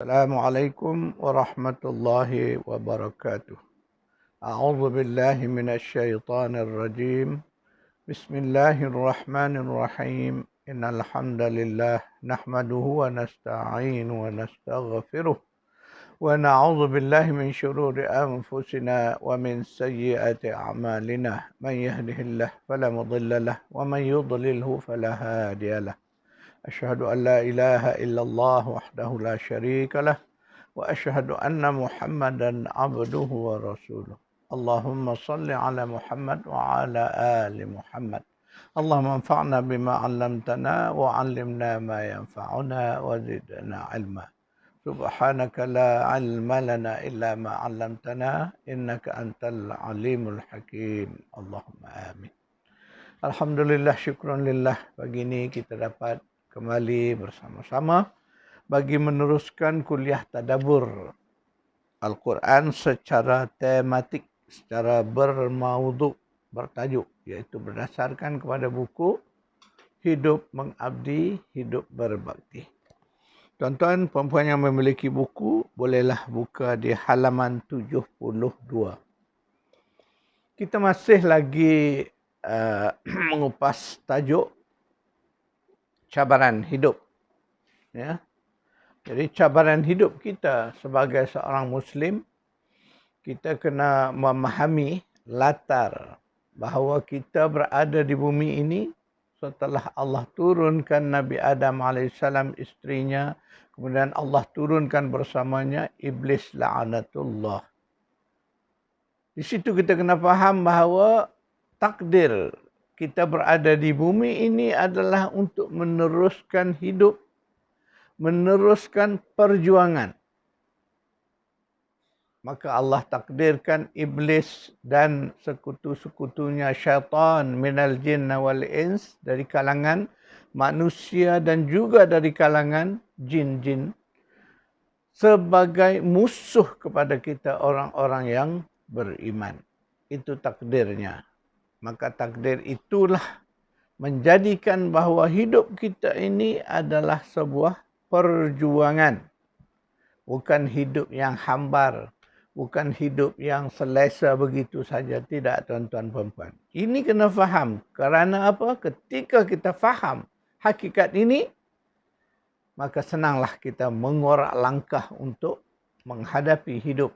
Assalamualaikum warahmatullahi wabarakatuh. A'udzu billahi minasy syaithanir rajim. Bismillahirrahmanirrahim. Innal hamdalillah nahmaduhu wa nasta'inu wa nastaghfiruh wa na'udzu billahi min syururi anfusina wa min sayyiati a'malina. Man yahdihillahu fala mudilla lahu wa man yudlilhu fala hadiya lahu. Asyhadu an la ilaha illallah wahdahu la syarika lah wa asyhadu anna Muhammadan abduhu wa rasuluh. Allahumma salli ala Muhammad wa ala ali Muhammad. Allahumma anfa'na bima 'allamtana wa 'allimna ma yanfa'una wa zidna 'ilma. Subhanaka la 'ilma lana illa ma 'allamtana innaka antal alimul hakim. Allahumma amin. Alhamdulillah, syukran lillah, pagi ini kita dapat kembali bersama-sama bagi meneruskan kuliah tadabbur Al-Quran secara tematik, secara bermaudhu, bertajuk, iaitu berdasarkan kepada buku Hidup Mengabdi, Hidup Berbakti. Tuan-tuan, perempuan yang memiliki buku, bolehlah buka di halaman 72. Kita masih lagi mengupas tajuk cabaran hidup. Ya. Jadi cabaran hidup kita sebagai seorang Muslim, kita kena memahami latar bahawa kita berada di bumi ini setelah Allah turunkan Nabi Adam AS, isterinya, kemudian Allah turunkan bersamanya Iblis la'anatullah. Di situ kita kena faham bahawa takdir kita berada di bumi ini adalah untuk meneruskan hidup, meneruskan perjuangan. Maka Allah takdirkan iblis dan sekutu-sekutunya syaitan minal jinna wal ins, dari kalangan manusia dan juga dari kalangan jin-jin, sebagai musuh kepada kita orang-orang yang beriman. Itu takdirnya. Maka takdir itulah menjadikan bahawa hidup kita ini adalah sebuah perjuangan. Bukan hidup yang hambar. Bukan hidup yang selesa begitu saja. Tidak, tuan-tuan perempuan. Ini kena faham. Kerana apa? Ketika kita faham hakikat ini, maka senanglah kita mengorak langkah untuk menghadapi hidup.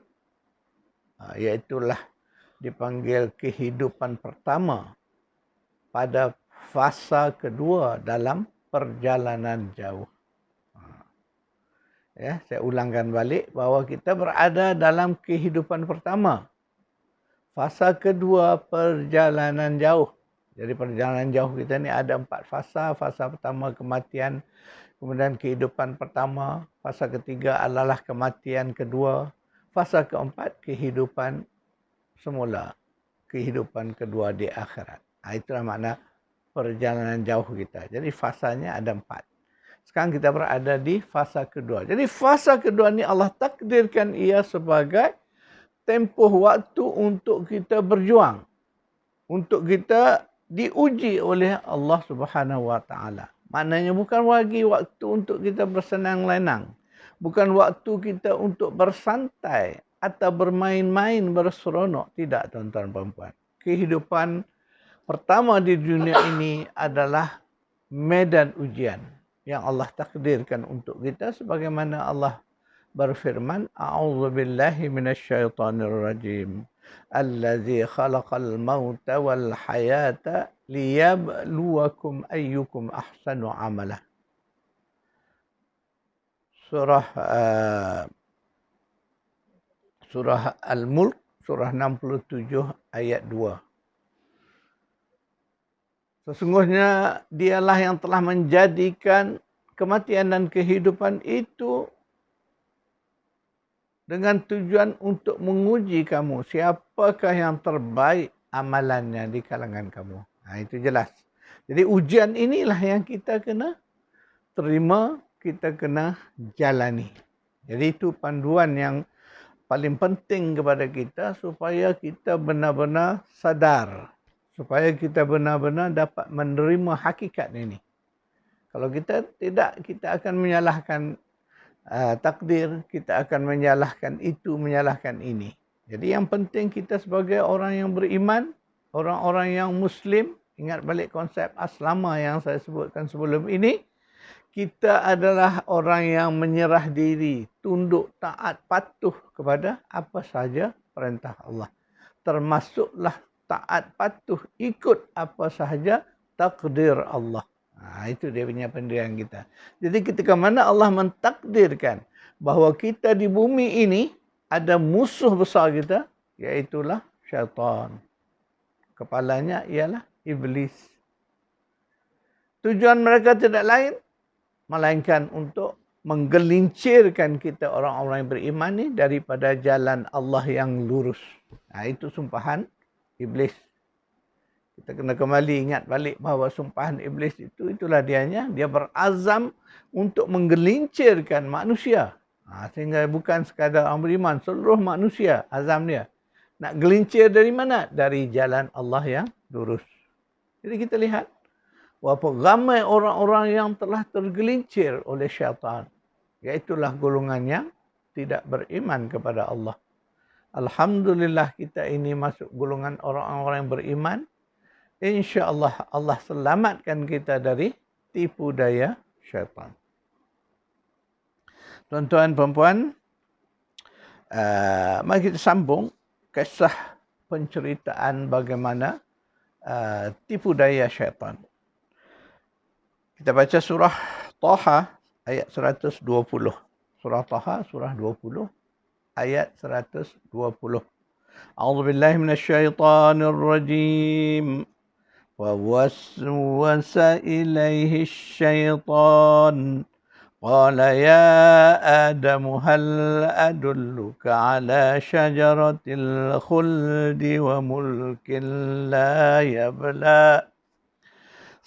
Iaitulah dipanggil kehidupan pertama pada fasa kedua dalam perjalanan jauh. Ya, saya ulangkan balik bahawa kita berada dalam kehidupan pertama. Fasa kedua perjalanan jauh. Jadi perjalanan jauh kita ni ada 4 fasa. Fasa pertama kematian, kemudian kehidupan pertama. Fasa ketiga adalah kematian kedua. Fasa keempat kehidupan semula, kehidupan kedua di akhirat. Itulah makna perjalanan jauh kita. Jadi fasanya ada 4. Sekarang kita berada di fasa kedua. Jadi fasa kedua ni Allah takdirkan ia sebagai tempoh waktu untuk kita berjuang. Untuk kita diuji oleh Allah Subhanahu Wa Taala. Maknanya bukan lagi waktu untuk kita bersenang-lenang. Bukan waktu kita untuk bersantai atau bermain-main berseronok. Tidak, tuan-tuan perempuan. Kehidupan pertama di dunia ini adalah medan ujian yang Allah takdirkan untuk kita, sebagaimana Allah berfirman, A'udzu billahi minasyaitonir rajim. Allazi khalaqal mauta wal hayata liyabluwakum ayyukum ahsanu amala. Surah Al-Mulk, surah 67 ayat 2. Sesungguhnya dialah yang telah menjadikan kematian dan kehidupan itu dengan tujuan untuk menguji kamu. Siapakah yang terbaik amalannya di kalangan kamu. Itu jelas. Jadi ujian inilah yang kita kena terima, kita kena jalani. Jadi itu panduan yang paling penting kepada kita supaya kita benar-benar sadar. Supaya kita benar-benar dapat menerima hakikat ini. Kalau kita tidak, kita akan menyalahkan takdir, kita akan menyalahkan itu, menyalahkan ini. Jadi yang penting kita sebagai orang yang beriman, orang-orang yang Muslim, ingat balik konsep aslama yang saya sebutkan sebelum ini, kita adalah orang yang menyerah diri, tunduk, taat, patuh kepada apa sahaja perintah Allah. Termasuklah taat, patuh, ikut apa sahaja takdir Allah. Itu dia punya pendirian kita. Jadi ketika mana Allah mentakdirkan bahawa kita di bumi ini ada musuh besar kita, iaitulah syaitan. Kepalanya ialah iblis. Tujuan mereka tidak lain melainkan untuk menggelincirkan kita orang-orang yang beriman ni daripada jalan Allah yang lurus. Itu sumpahan iblis. Kita kena kembali ingat balik bahawa sumpahan iblis itu, itulah dianya. Dia berazam untuk menggelincirkan manusia. Sehingga bukan sekadar orang beriman, seluruh manusia azam dia. Nak gelincir dari mana? Dari jalan Allah yang lurus. Jadi kita lihat berapa ramai orang-orang yang telah tergelincir oleh syaitan. Iaitulah golongan yang tidak beriman kepada Allah. Alhamdulillah kita ini masuk golongan orang-orang yang beriman. InsyaAllah Allah selamatkan kita dari tipu daya syaitan. Tuan-tuan, perempuan, mari kita sambung kisah penceritaan bagaimana tipu daya syaitan. Kita baca surah Taha ayat 120. Surah Taha surah 20 ayat 120. A'udzubillahi minasyaitonir rajim. ووسوس إليه الشيطان قال يا آدم هل أدلك على شجرة الخلد وملك لا يبلى.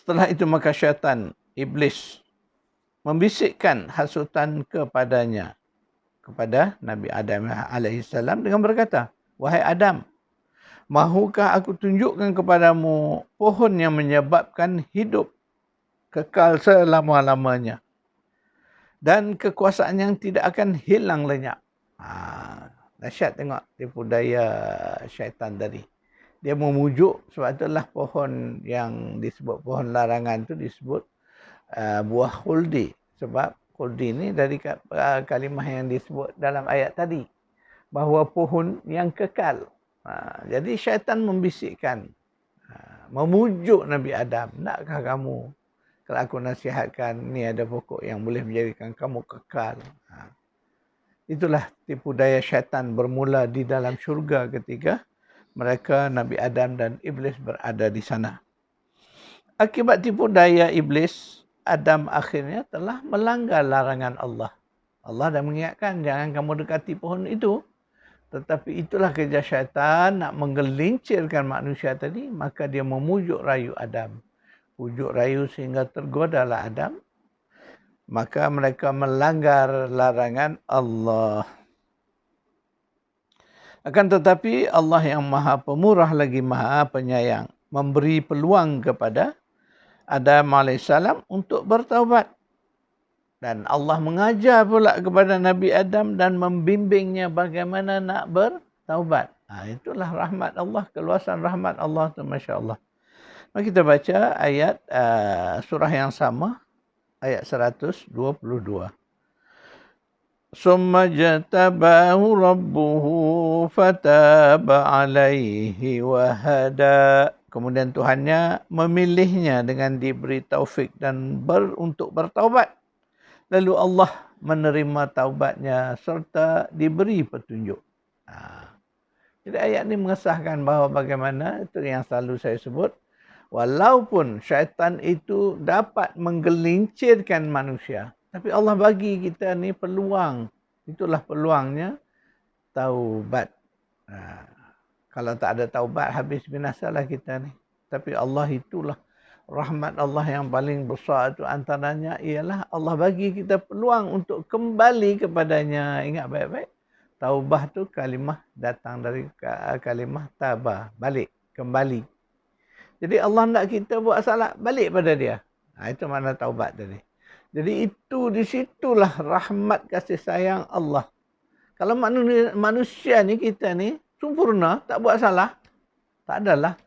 Setelah itu maka syaitan, iblis, membisikkan hasutan kepadanya, kepada Nabi Adam AS dengan berkata, wahai Adam, mahukah aku tunjukkan kepadamu pohon yang menyebabkan hidup kekal selama-lamanya dan kekuasaan yang tidak akan hilang lenyap. Dahsyat tengok tipu daya syaitan tadi. Dia memujuk, sebab itulah pohon yang disebut pohon larangan tu disebut buah khuldi. Sebab khuldi ni dari kalimah yang disebut dalam ayat tadi, bahawa pohon yang kekal. Jadi syaitan membisikkan, memujuk Nabi Adam, nakkah kamu kalau aku nasihatkan, ni ada pokok yang boleh menjadikan kamu kekal. Itulah tipu daya syaitan bermula di dalam syurga ketika mereka, Nabi Adam dan Iblis berada di sana. Akibat tipu daya Iblis, Adam akhirnya telah melanggar larangan Allah. Allah dah mengingatkan, jangan kamu dekati pohon itu. Tetapi itulah kerja syaitan nak menggelincirkan manusia tadi, maka dia memujuk rayu Adam. Pujuk rayu sehingga tergodalah Adam. Maka mereka melanggar larangan Allah. Akan tetapi Allah yang maha pemurah lagi maha penyayang memberi peluang kepada Adam AS untuk bertaubat. Dan Allah mengajar pula kepada Nabi Adam dan membimbingnya bagaimana nak bertaubat. Itulah rahmat Allah, keluasan rahmat Allah tu, Masya Allah. Mari kita baca ayat surah yang sama, ayat 122. Summa jatabahu rabbuhu fataba alaihi wahada. Kemudian Tuhannya memilihnya dengan diberi taufik dan untuk bertaubat. Lalu Allah menerima taubatnya serta diberi petunjuk. Jadi ayat ini mengesahkan bahawa bagaimana, itu yang selalu saya sebut, walaupun syaitan itu dapat menggelincirkan manusia, tapi Allah bagi kita ni peluang. Itulah peluangnya taubat. Kalau tak ada taubat, habis binasalah kita ni. Tapi Allah itulah rahmat Allah yang paling besar itu antaranya ialah Allah bagi kita peluang untuk kembali kepadanya. Ingat baik-baik. Taubah tu kalimah datang dari kalimah tabah. Balik. Kembali. Jadi Allah nak kita buat salah, balik pada dia. Itu makna taubat tadi. Jadi itu di situlah rahmat kasih sayang Allah. Kalau manusia ni, kita ni sempurna, tak buat salah, tak adalah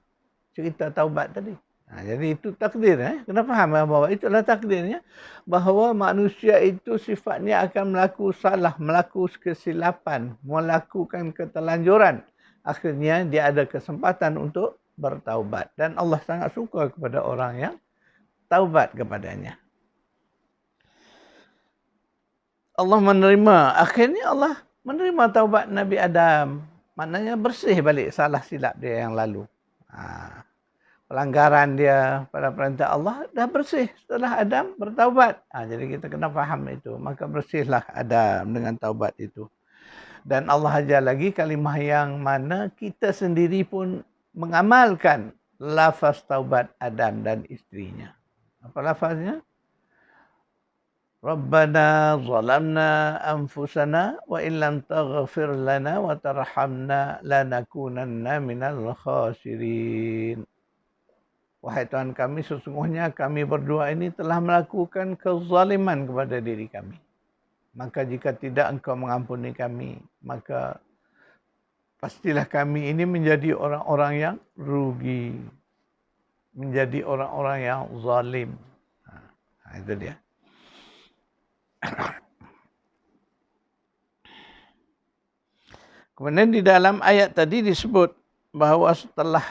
cerita taubat tadi. Jadi itu takdir. Kena faham bahawa itulah takdirnya. Bahawa manusia itu sifatnya akan melakukan kesilapan, melakukan ketelanjuran. Akhirnya dia ada kesempatan untuk bertaubat. Dan Allah sangat suka kepada orang yang taubat kepadanya. Akhirnya Allah menerima taubat Nabi Adam. Maknanya bersih balik salah silap dia yang lalu. Pelanggaran dia pada perintah Allah dah bersih setelah Adam bertaubat. Jadi kita kena faham itu. Maka bersihlah Adam dengan taubat itu. Dan Allah ajar lagi kalimah yang mana kita sendiri pun mengamalkan lafaz taubat Adam dan istrinya. Apa lafaznya? Rabbana zalamna anfusana wa illam taghfir lana wa tarhamna lanakunanna minal khasirin. Wahai Tuhan kami, sesungguhnya kami berdua ini telah melakukan kezaliman kepada diri kami. Maka jika tidak Engkau mengampuni kami, maka pastilah kami ini menjadi orang-orang yang rugi. Menjadi orang-orang yang zalim. Itu dia. Kemudian di dalam ayat tadi disebut bahawa setelah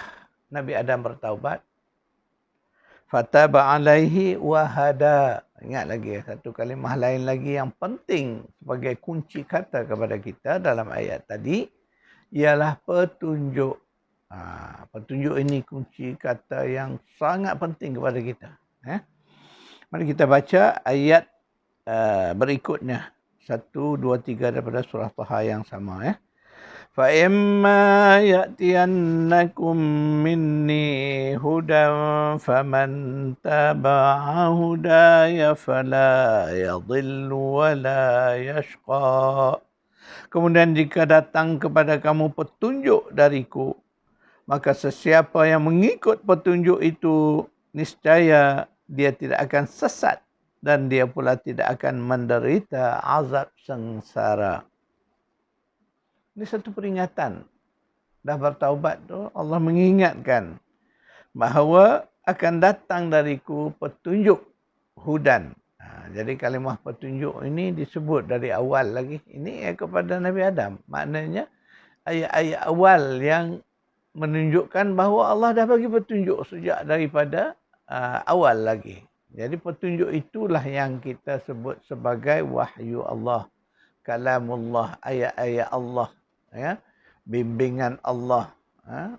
Nabi Adam bertaubat, fataba alaihi wahada. Ingat lagi satu kalimah lain lagi yang penting sebagai kunci kata kepada kita dalam ayat tadi ialah petunjuk. Petunjuk ini kunci kata yang sangat penting kepada kita. Mari kita baca ayat berikutnya. 1, 2, 3 daripada surah Taha yang sama. فَإِمَّا يَأْتِيَنَّكُمْ مِنِّي هُدًى فَمَنْ تَبَعَ هُدَايَ فَلَا يَضِلُّ وَلَا يَشْقَى. Kemudian jika datang kepada kamu petunjuk dariku, maka sesiapa yang mengikut petunjuk itu, niscaya dia tidak akan sesat dan dia pula tidak akan menderita azab sengsara. Ini satu peringatan. Dah bertaubat tu, Allah mengingatkan bahawa akan datang dariku petunjuk hudan. Jadi kalimah petunjuk ini disebut dari awal lagi. Ini kepada Nabi Adam. Maknanya ayat-ayat awal yang menunjukkan bahawa Allah dah bagi petunjuk sejak daripada awal lagi. Jadi petunjuk itulah yang kita sebut sebagai wahyu Allah. Kalamullah, ayat-ayat Allah. Bimbingan Allah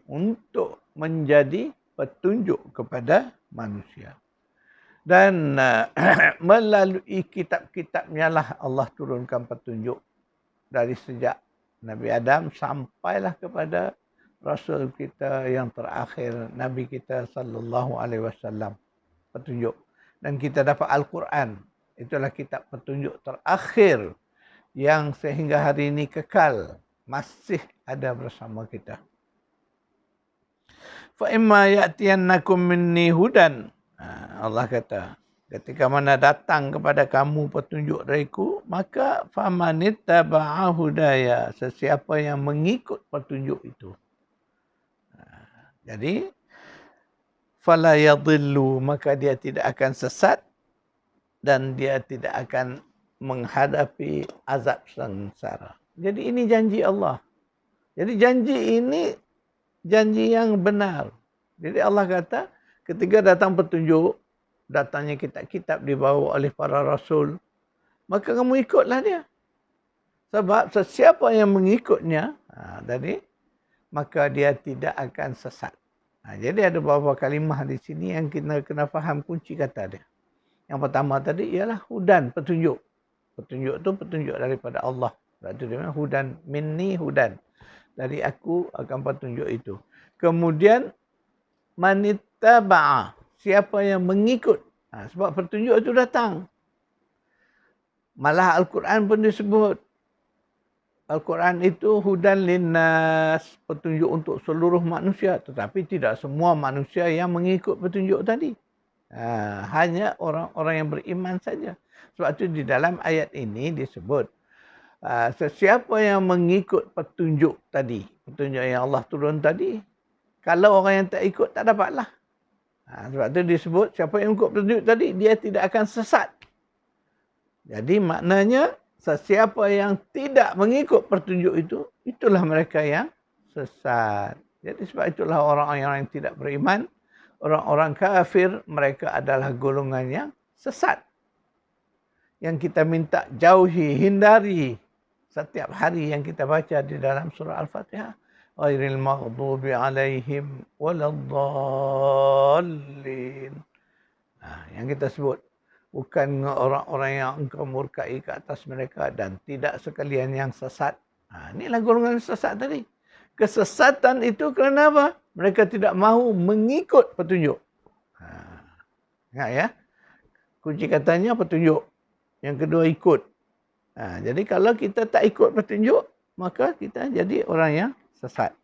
untuk menjadi petunjuk kepada manusia. Dan melalui kitab-kitabnya lah Allah turunkan petunjuk dari sejak Nabi Adam sampailah kepada Rasul kita yang terakhir, Nabi kita sallallahu alaihi wasallam. Petunjuk. Dan kita dapat Al-Quran. Itulah kitab petunjuk terakhir yang sehingga hari ini kekal. Masih ada bersama kita. فَإِمَّا يَأْتِيَنَّكُمْ مِنِّي هُدًى. Allah kata, ketika mana datang kepada kamu petunjuk dariku, maka فَمَنِ اتَّبَعَ هُدَايَ. Sesiapa yang mengikut petunjuk itu. Jadi, فَلَا يَضِلُّ. Maka dia tidak akan sesat dan dia tidak akan menghadapi azab sengsara. Jadi ini janji Allah. Jadi janji ini janji yang benar. Jadi Allah kata ketika datang petunjuk, datangnya kitab-kitab dibawa oleh para rasul, maka kamu ikutlah dia. Sebab sesiapa yang mengikutnya, tadi, maka dia tidak akan sesat. Jadi ada beberapa kalimah di sini yang kita kena faham kunci kata dia. Yang pertama tadi ialah hudan, petunjuk. Petunjuk itu petunjuk daripada Allah. Sebab itu dia bilang hudan, minni hudan. Dari aku akan petunjuk itu. Kemudian manittaba'a. Siapa yang mengikut. Sebab petunjuk itu datang. Malah Al-Quran pun disebut. Al-Quran itu hudan linnas. Petunjuk untuk seluruh manusia. Tetapi tidak semua manusia yang mengikut petunjuk tadi. Hanya orang-orang yang beriman saja. Sebab tu di dalam ayat ini disebut sesiapa yang mengikut petunjuk tadi, petunjuk yang Allah turun tadi, kalau orang yang tak ikut tak dapatlah. Sebab tu disebut siapa yang ikut petunjuk tadi, dia tidak akan sesat. Jadi maknanya sesiapa yang tidak mengikut petunjuk itu, itulah mereka yang sesat. Jadi sebab itulah orang-orang yang tidak beriman, orang-orang kafir, mereka adalah golongan yang sesat. Yang kita minta jauhi, hindari setiap hari yang kita baca di dalam surah Al-Fatihah. Ghairil maghdubi alaihim waladdallin. Yang kita sebut. Bukan orang-orang yang engkau murkai ke atas mereka dan tidak sekalian yang sesat. Inilah golongan sesat tadi. Kesesatan itu kerana apa? Mereka tidak mahu mengikut petunjuk. Ingat ya. Kunci katanya petunjuk. Yang kedua ikut. Jadi kalau kita tak ikut petunjuk, maka kita jadi orang yang sesat.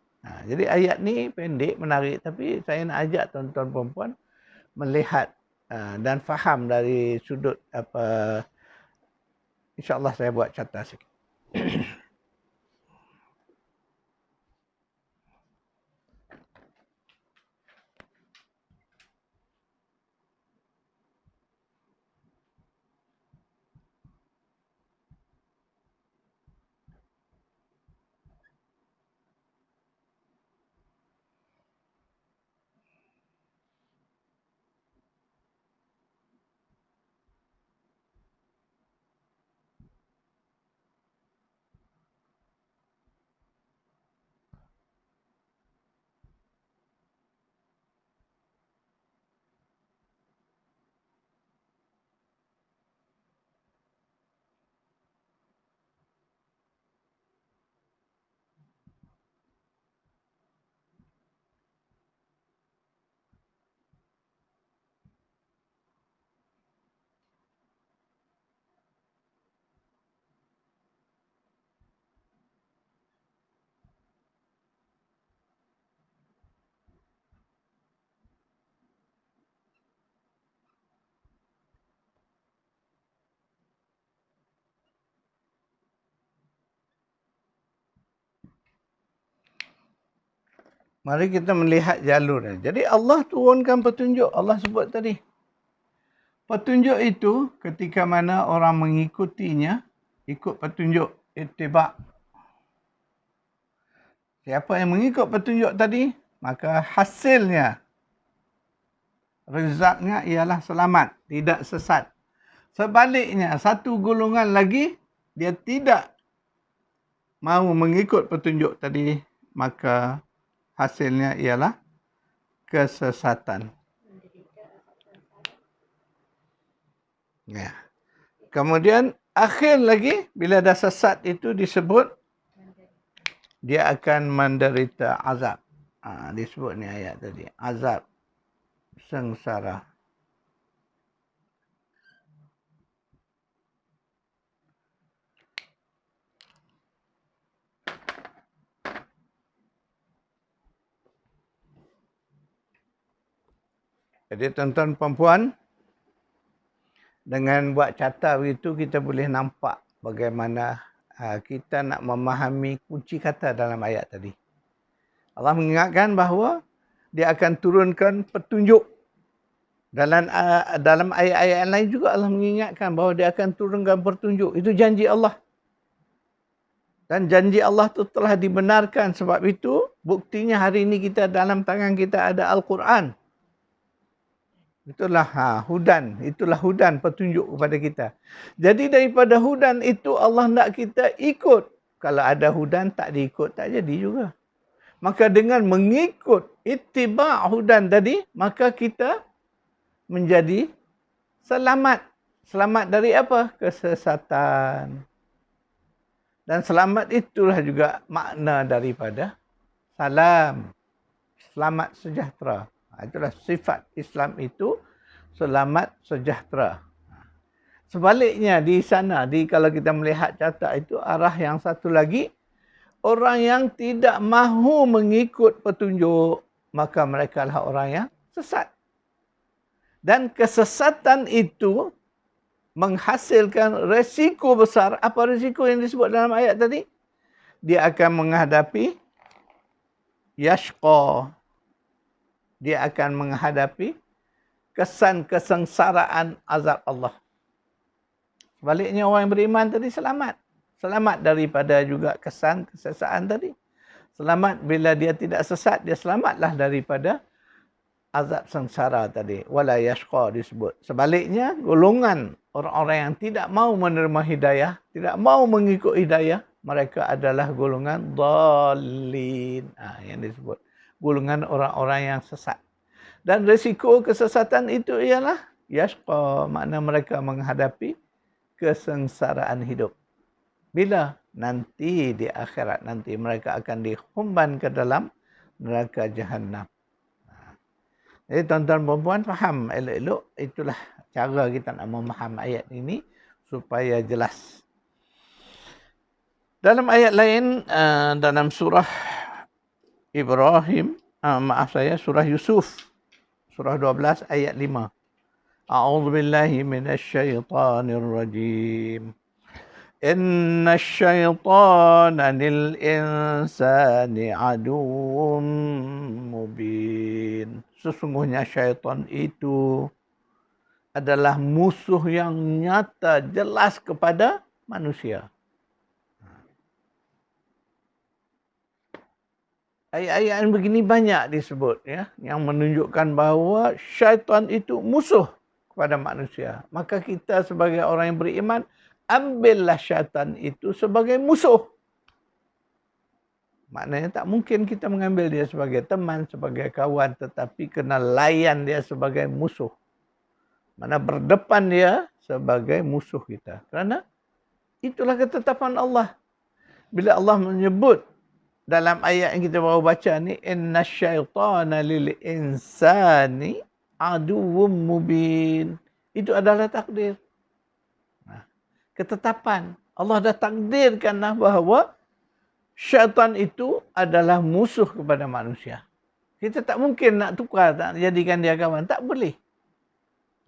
Jadi ayat ni pendek, menarik. Tapi saya nak ajak tuan-tuan perempuan melihat dan faham dari sudut apa. InsyaAllah saya buat catat sikit. Mari kita melihat jalurnya. Jadi Allah turunkan petunjuk. Allah sebut tadi. Petunjuk itu ketika mana orang mengikutinya, ikut petunjuk, ittiba'. Siapa yang mengikut petunjuk tadi, maka hasilnya, rezaknya ialah selamat, tidak sesat. Sebaliknya, satu golongan lagi, dia tidak mahu mengikut petunjuk tadi, maka hasilnya ialah kesesatan. Ya. Kemudian akhir lagi bila dah sesat itu disebut dia akan menderita azab. Disebut ni ayat tadi, azab sengsara. Jadi tuan-tuan perempuan, dengan buat catat begitu kita boleh nampak bagaimana kita nak memahami kunci kata dalam ayat tadi. Allah mengingatkan bahawa dia akan turunkan petunjuk. Dalam ayat-ayat lain juga Allah mengingatkan bahawa dia akan turunkan petunjuk. Itu janji Allah. Dan janji Allah itu telah dibenarkan. Sebab itu buktinya hari ini kita dalam tangan kita ada Al-Quran. Itulah hudan. Itulah hudan petunjuk kepada kita. Jadi daripada hudan itu Allah nak kita ikut. Kalau ada hudan tak diikut, tak jadi juga. Maka dengan mengikut ittiba' hudan tadi, maka kita menjadi selamat. Selamat dari apa? Kesesatan. Dan selamat itulah juga makna daripada salam. Selamat sejahtera. Itulah sifat Islam itu, selamat sejahtera. Sebaliknya di sana, kalau kita melihat catat itu, arah yang satu lagi, orang yang tidak mahu mengikut petunjuk, maka mereka lah orang yang sesat. Dan kesesatan itu menghasilkan resiko besar. Apa resiko yang disebut dalam ayat tadi? Dia akan menghadapi yashqa. Dia akan menghadapi kesan kesengsaraan azab Allah. Sebaliknya orang yang beriman tadi selamat. Selamat daripada juga kesan kesesaan tadi. Selamat bila dia tidak sesat, dia selamatlah daripada azab sengsara tadi. Wala yashqa disebut. Sebaliknya, golongan orang-orang yang tidak mau menerima hidayah, tidak mau mengikut hidayah, mereka adalah golongan dhalin. Yang disebut. Golongan orang-orang yang sesat. Dan risiko kesesatan itu ialah yashqa, makna mereka menghadapi kesengsaraan hidup. Bila? Nanti di akhirat nanti mereka akan dihumban ke dalam neraka Jahannam. Jadi tuan-tuan dan puan faham elok-elok, itulah cara kita nak memaham ayat ini supaya jelas. Dalam ayat lain, dalam surah Ibrahim, surah Yusuf, surah 12 ayat 5. A'udzu billahi minasy syaithanir rajim. Inna syaitana lil insani aduwwum mubin. Sesungguhnya syaitan itu adalah musuh yang nyata, jelas kepada manusia. Ayat-ayat begini banyak disebut, ya, yang menunjukkan bahawa syaitan itu musuh kepada manusia. Maka kita sebagai orang yang beriman, ambillah syaitan itu sebagai musuh. Maknanya tak mungkin kita mengambil dia sebagai teman, sebagai kawan, tetapi kena layan dia sebagai musuh. Mana berdepan dia sebagai musuh kita. Kerana itulah ketetapan Allah. Bila Allah menyebut dalam ayat yang kita baru baca ni, inna syaitana lil insani aduwwum mubin. Itu adalah takdir. Ketetapan. Allah dah takdirkanlah bahawa syaitan itu adalah musuh kepada manusia. Kita tak mungkin nak tukar, tak jadikan dia kawan. Tak boleh.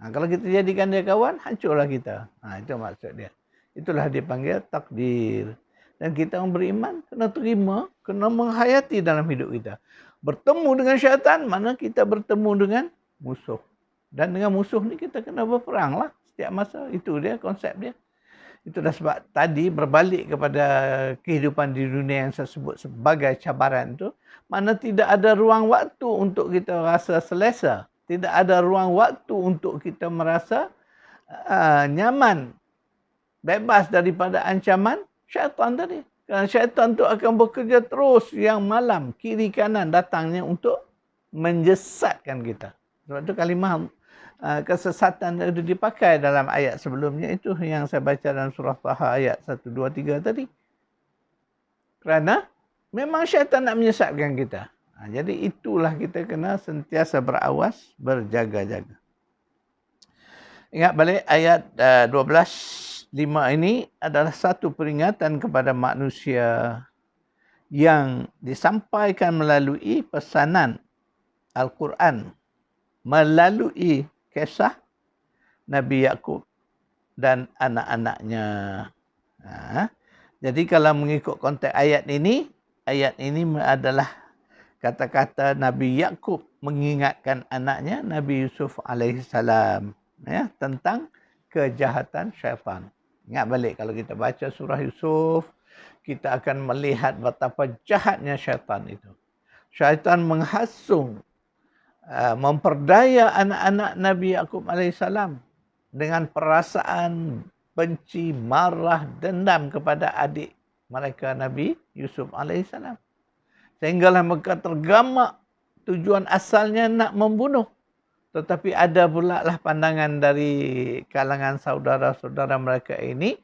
Kalau kita jadikan dia kawan, hancurlah kita. Itu maksud dia. Itulah dipanggil takdir. Dan kita yang beriman kena terima, kena menghayati dalam hidup kita. Bertemu dengan syaitan, mana kita bertemu dengan musuh. Dan dengan musuh ni kita kena berperang lah setiap masa. Itu dia, konsep dia. Itulah sebab tadi berbalik kepada kehidupan di dunia yang saya sebut sebagai cabaran itu. Mana tidak ada ruang waktu untuk kita rasa selesa. Tidak ada ruang waktu untuk kita merasa nyaman. Bebas daripada ancaman syaitan tadi. Kerana syaitan itu akan bekerja terus yang malam. Kiri kanan datangnya untuk menjesatkan kita. Sebab itu kalimah kesesatan itu dipakai dalam ayat sebelumnya, itu yang saya baca dalam surah Taha ayat 1, 2, 3 tadi. Kerana memang syaitan nak menyesatkan kita. Jadi itulah kita kena sentiasa berawas, berjaga-jaga. Ingat balik ayat 12, 5 ini adalah satu peringatan kepada manusia yang disampaikan melalui pesanan Al-Quran, melalui kisah Nabi Yaqub dan anak-anaknya. Jadi kalau mengikut konteks ayat ini adalah kata-kata Nabi Yaqub mengingatkan anaknya Nabi Yusuf alaihissalam, ya, tentang kejahatan syaitan. Ingat balik kalau kita baca surah Yusuf, kita akan melihat betapa jahatnya syaitan itu. Syaitan menghasung, memperdaya anak-anak Nabi Yaqub alaihissalam dengan perasaan benci, marah, dendam kepada adik mereka Nabi Yusuf alaihissalam. Sehinggalah mereka tergamak tujuan asalnya nak membunuh. Tetapi ada pula lah pandangan dari kalangan saudara-saudara mereka ini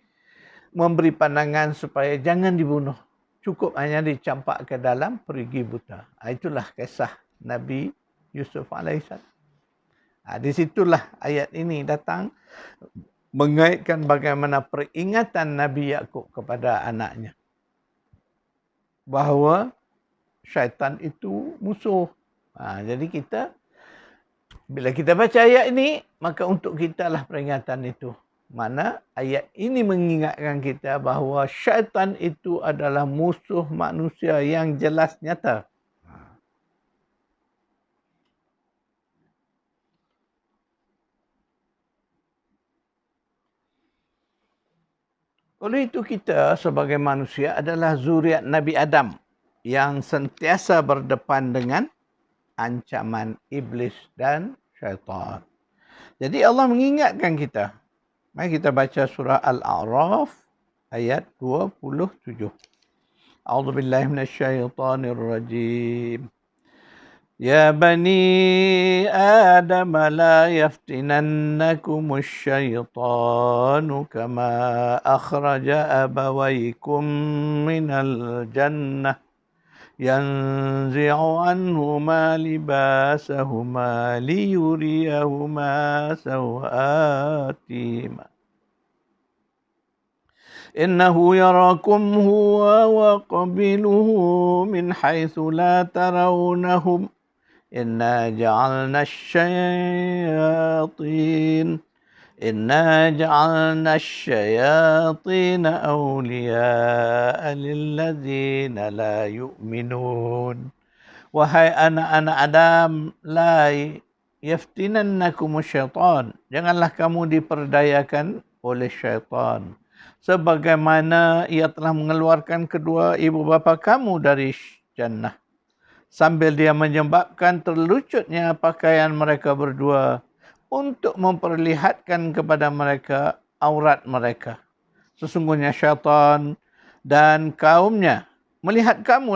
memberi pandangan supaya jangan dibunuh. Cukup hanya dicampak ke dalam perigi buta. Itulah kisah Nabi Yusuf alaihissalam. Di situlah ayat ini datang mengaitkan bagaimana peringatan Nabi Yaqub kepada anaknya. Bahawa syaitan itu musuh. Jadi kita, bila kita baca ayat ini, maka untuk kita lah peringatan itu. Mana ayat ini mengingatkan kita bahawa syaitan itu adalah musuh manusia yang jelas nyata. Oleh itu kita sebagai manusia adalah zuriat Nabi Adam yang sentiasa berdepan dengan ancaman iblis dan syaitan. Jadi Allah mengingatkan kita. Mari kita baca surah Al-A'raf ayat 27. A'udzu billahi minasyaitonir rajim. يا بني آدم لا يفتننكم الشيطان كما أخرج أبويكم من الجنة ينزع عنهما لباسهما ليريهما سوآتهما إنه يراكم هو وقبيله من حيث لا ترونهم إنا جعلنا الشياطين أولياء للذين لا يؤمنون. Wahai anak-anak Adam, la yaftinannakum syaitan. Janganlah kamu diperdayakan oleh syaitan. Sebagaimana ia telah mengeluarkan kedua ibu bapa kamu dari jannah. Sambil dia menyebabkan terlucutnya pakaian mereka berdua untuk memperlihatkan kepada mereka aurat mereka. Sesungguhnya syaitan dan kaumnya melihat kamu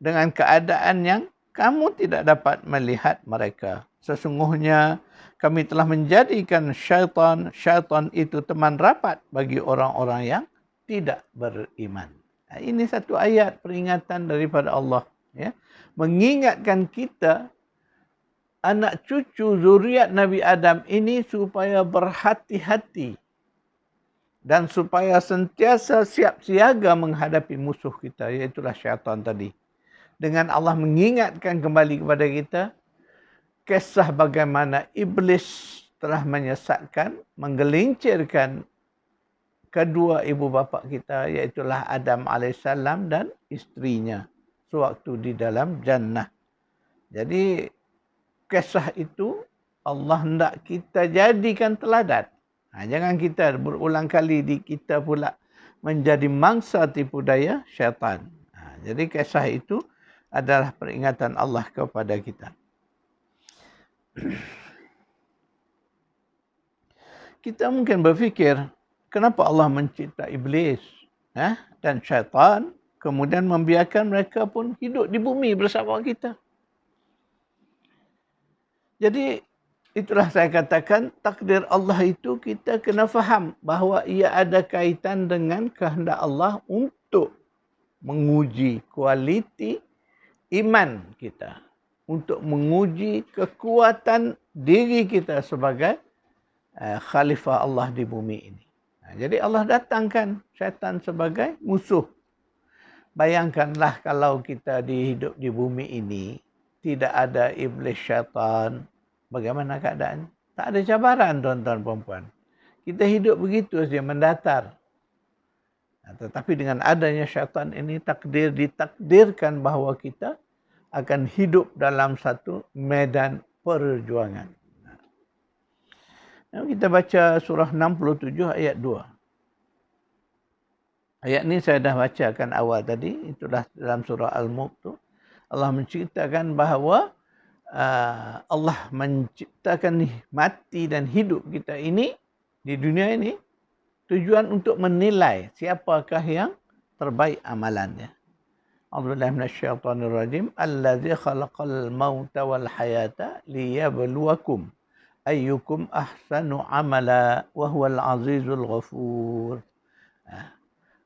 dengan keadaan yang kamu tidak dapat melihat mereka. Sesungguhnya kami telah menjadikan syaitan itu teman rapat bagi orang-orang yang tidak beriman. Ini satu ayat peringatan daripada Allah, ya, mengingatkan kita anak cucu zuriat Nabi Adam ini supaya berhati-hati dan supaya sentiasa siap siaga menghadapi musuh kita, iaitulah syaitan tadi. Dengan Allah mengingatkan kembali kepada kita kisah bagaimana iblis telah menyesatkan, menggelincirkan kedua ibu bapa kita, iaitulah Adam AS dan isterinya sewaktu di dalam jannah. Jadi kisah itu Allah hendak kita jadikan teladan. Jangan kita berulang kali kita pula menjadi mangsa tipu daya syaitan. Jadi kisah itu adalah peringatan Allah kepada kita. Kita mungkin berfikir, kenapa Allah mencipta iblis dan syaitan, kemudian membiarkan mereka pun hidup di bumi bersama kita. Jadi itulah saya katakan takdir Allah itu kita kena faham bahawa ia ada kaitan dengan kehendak Allah untuk menguji kualiti iman kita, untuk menguji kekuatan diri kita sebagai khalifah Allah di bumi ini. Jadi Allah datangkan syaitan sebagai musuh. Bayangkanlah kalau kita hidup di bumi ini, tidak ada iblis syaitan, bagaimana keadaan? Tak ada cabaran, tuan-tuan perempuan. Kita hidup begitu saja, mendatar. Tetapi dengan adanya syaitan ini, ditakdirkan bahawa kita akan hidup dalam satu medan perjuangan. Kita baca surah 67 ayat 2. Ayat ni saya dah bacakan awal tadi. Itulah dalam surah Al-Mulk tu. Allah menceritakan bahawa Allah menciptakan mati dan hidup kita ini di dunia ini tujuan untuk menilai siapakah yang terbaik amalannya. A'udzubillahi minasyaitonirrajim. Allazi khalaqal mauta wal hayata liyabluwakum ayyukum ahsanu amala wa huwal azizul ghafur.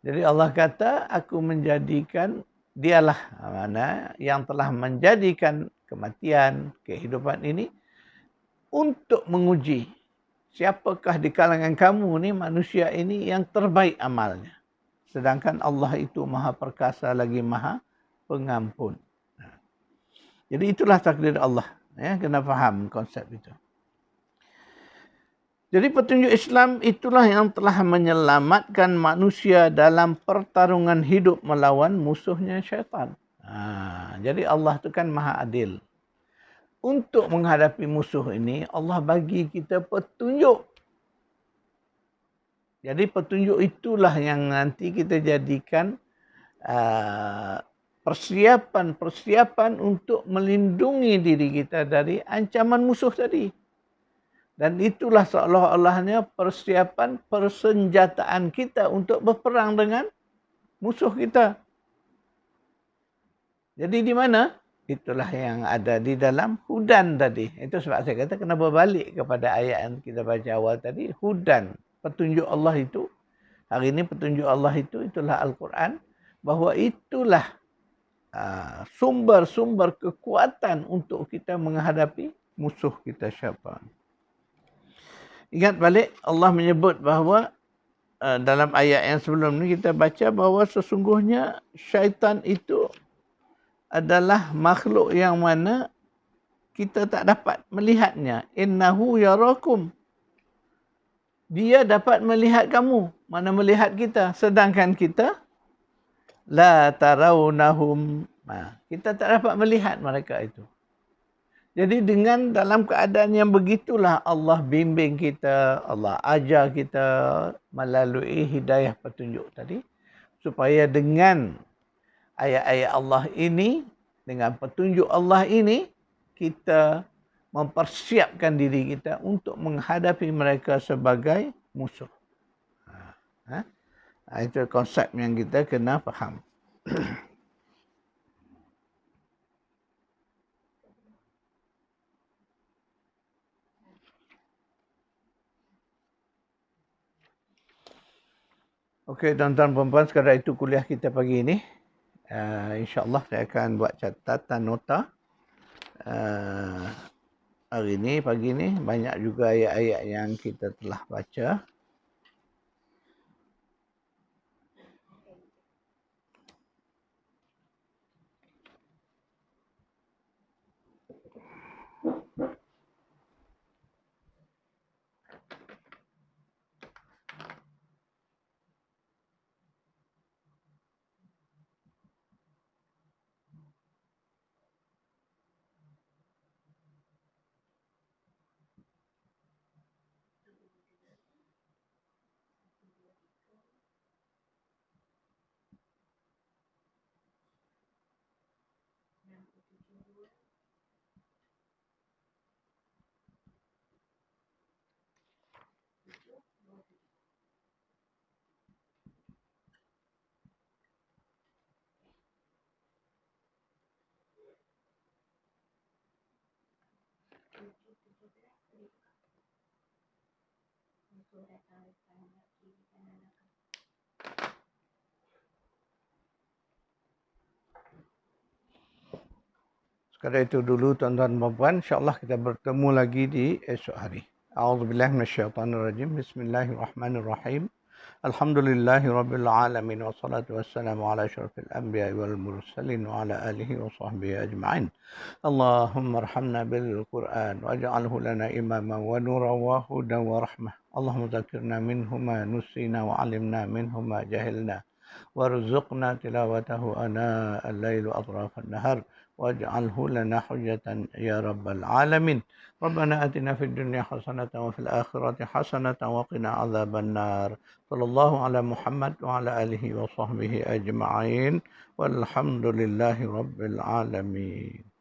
Jadi Allah kata, aku menjadikan, dialah mana yang telah menjadikan kematian, kehidupan ini untuk menguji siapakah di kalangan kamu ni, manusia ini, yang terbaik amalnya. Sedangkan Allah itu maha perkasa lagi maha pengampun. Jadi itulah takdir Allah. Ya, kena faham konsep itu. Jadi petunjuk Islam itulah yang telah menyelamatkan manusia dalam pertarungan hidup melawan musuhnya syaitan. Jadi Allah itu kan maha adil. Untuk menghadapi musuh ini, Allah bagi kita petunjuk. Jadi petunjuk itulah yang nanti kita jadikan persiapan-persiapan untuk melindungi diri kita dari ancaman musuh tadi. Dan itulah seolah-olahnya persiapan persenjataan kita untuk berperang dengan musuh kita. Jadi di mana? Itulah yang ada di dalam Hudan tadi. Itu sebab saya kata kenapa balik kepada ayat yang kita baca awal tadi. Hudan. Petunjuk Allah itu. Hari ini petunjuk Allah itu itulah Al-Quran. Bahawa itulah sumber-sumber kekuatan untuk kita menghadapi musuh kita syaitan. Ingat balik Allah menyebut bahawa dalam ayat yang sebelum ni kita baca bahawa sesungguhnya syaitan itu adalah makhluk yang mana kita tak dapat melihatnya. Innahu yarakum. Dia dapat melihat kamu, mana melihat kita. Sedangkan kita la tarawnahum. Kita tak dapat melihat mereka itu. Jadi dengan dalam keadaan yang begitulah Allah bimbing kita, Allah ajar kita melalui hidayah petunjuk tadi. Supaya dengan ayat-ayat Allah ini, dengan petunjuk Allah ini, kita mempersiapkan diri kita untuk menghadapi mereka sebagai musuh. Itu konsep yang kita kena faham. Okey, tuan-tuan perempuan, sekadar itu kuliah kita pagi ini. InsyaAllah saya akan buat catatan nota. Hari ini, pagi ini, banyak juga ayat-ayat yang kita telah baca. Sekadar itu dulu tuan-tuan dan puan, insya-Allah kita bertemu lagi di esok hari. A'udzubillahi minasyaitonirrajim. Bismillahirrahmanirrahim. Alhamdulillahirabbil alamin wassalatu wassalamu ala asyrafil anbiya'i wal mursalin wa ala alihi wa sahbihi ajma'in. Allahumma arhamna bil Qur'an waj'alhu lana imaman wa nuran wa hudan wa rahmah. Allahumma dzakirna minhu ma nusina wa 'allimna minhu ma jahilna. Warzuqna tilawatahu ana al-lail wa atraf an-nahar. واجعله لنا حجة يا رب العالمين. ربنا آتنا في الدنيا حسنة وفي الآخرة حسنة وقنا عذاب النار. صلى الله على محمد وعلى آله وصحبه أجمعين والحمد لله رب العالمين.